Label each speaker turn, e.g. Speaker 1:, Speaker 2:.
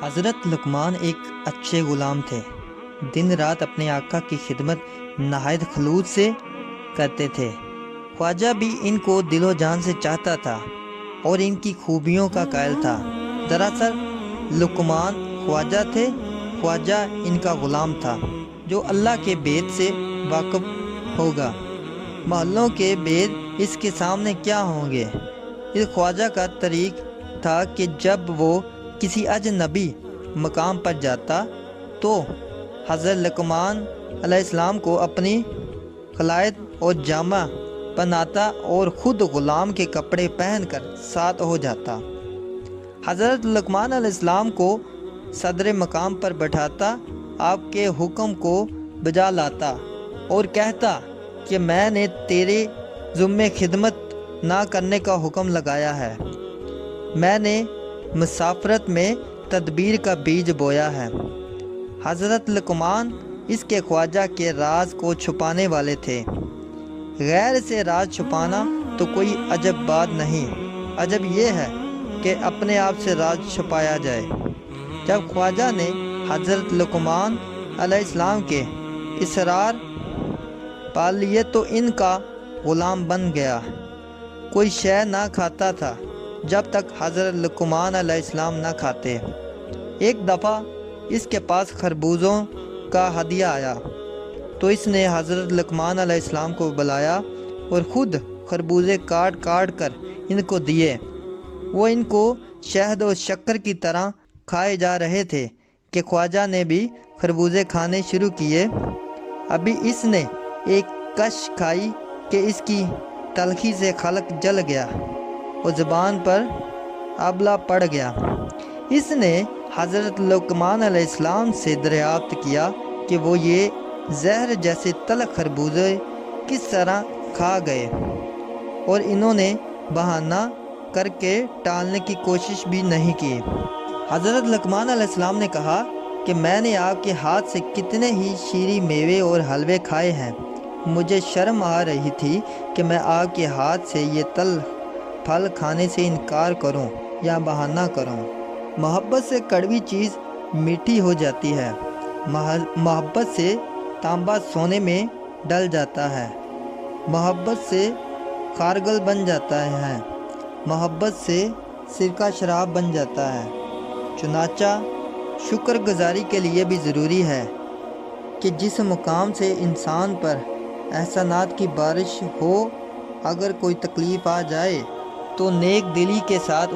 Speaker 1: حضرت لقمان ایک اچھے غلام تھے۔ دن رات اپنے آقا کی خدمت نہایت خلوص سے کرتے تھے۔ خواجہ بھی ان کو دل و جان سے چاہتا تھا اور ان کی خوبیوں کا قائل تھا۔ دراصل لقمان خواجہ تھے، خواجہ ان کا غلام تھا جو اللہ کے بید سے واقف ہوگا۔ محلوں کے بید اس کے سامنے کیا ہوں گے۔ اس خواجہ کا طریق تھا کہ جب وہ کسی اجنبی مقام پر جاتا تو حضرت لقمان علیہ السلام کو اپنی خلعت اور جامہ پہناتا اور خود غلام کے کپڑے پہن کر ساتھ ہو جاتا۔ حضرت لقمان علیہ السلام کو صدر مقام پر بٹھاتا، آپ کے حکم کو بجا لاتا اور کہتا کہ میں نے تیرے ذمہ خدمت نہ کرنے کا حکم لگایا ہے، میں نے مسافرت میں تدبیر کا بیج بویا ہے۔ حضرت لقمان اس کے خواجہ کے راز کو چھپانے والے تھے۔ غیر سے راز چھپانا تو کوئی عجب بات نہیں، عجب یہ ہے کہ اپنے آپ سے راز چھپایا جائے۔ جب خواجہ نے حضرت لقمان علیہ السلام کے اصرار پا لیے تو ان کا غلام بن گیا۔ کوئی شے نہ کھاتا تھا جب تک حضرت لقمان علیہ السلام نہ کھاتے۔ ایک دفعہ اس کے پاس خربوزوں کا ہدیہ آیا تو اس نے حضرت لقمان علیہ السلام کو بلایا اور خود خربوزے کاٹ کاٹ کر ان کو دیے۔ وہ ان کو شہد و شکر کی طرح کھائے جا رہے تھے کہ خواجہ نے بھی خربوزے کھانے شروع کیے۔ ابھی اس نے ایک کش کھائی کہ اس کی تلخی سے خلق جل گیا اور زبان پر آبلہ پڑ گیا۔ اس نے حضرت لقمان علیہ السلام سے دریافت کیا کہ وہ یہ زہر جیسے تلخ خربوزے کس طرح کھا گئے، اور انہوں نے بہانہ کر کے ٹالنے کی کوشش بھی نہیں کی۔ حضرت لقمان علیہ السلام نے کہا کہ میں نے آپ کے ہاتھ سے کتنے ہی شیریں میوے اور حلوے کھائے ہیں، مجھے شرم آ رہی تھی کہ میں آپ کے ہاتھ سے یہ تلخ پھل کھانے سے انکار کروں یا بہانہ کروں۔ محبت سے کڑوی چیز میٹھی ہو جاتی ہے، محبت سے تانبا سونے میں ڈل جاتا ہے، محبت سے خارگل بن جاتا ہے، محبت سے سرکہ شراب بن جاتا ہے۔ چنانچہ شکر گزاری کے لیے بھی ضروری ہے کہ جس مقام سے انسان پر احسانات کی بارش ہو، اگر کوئی تکلیف آ جائے تو نیک دلی کے ساتھ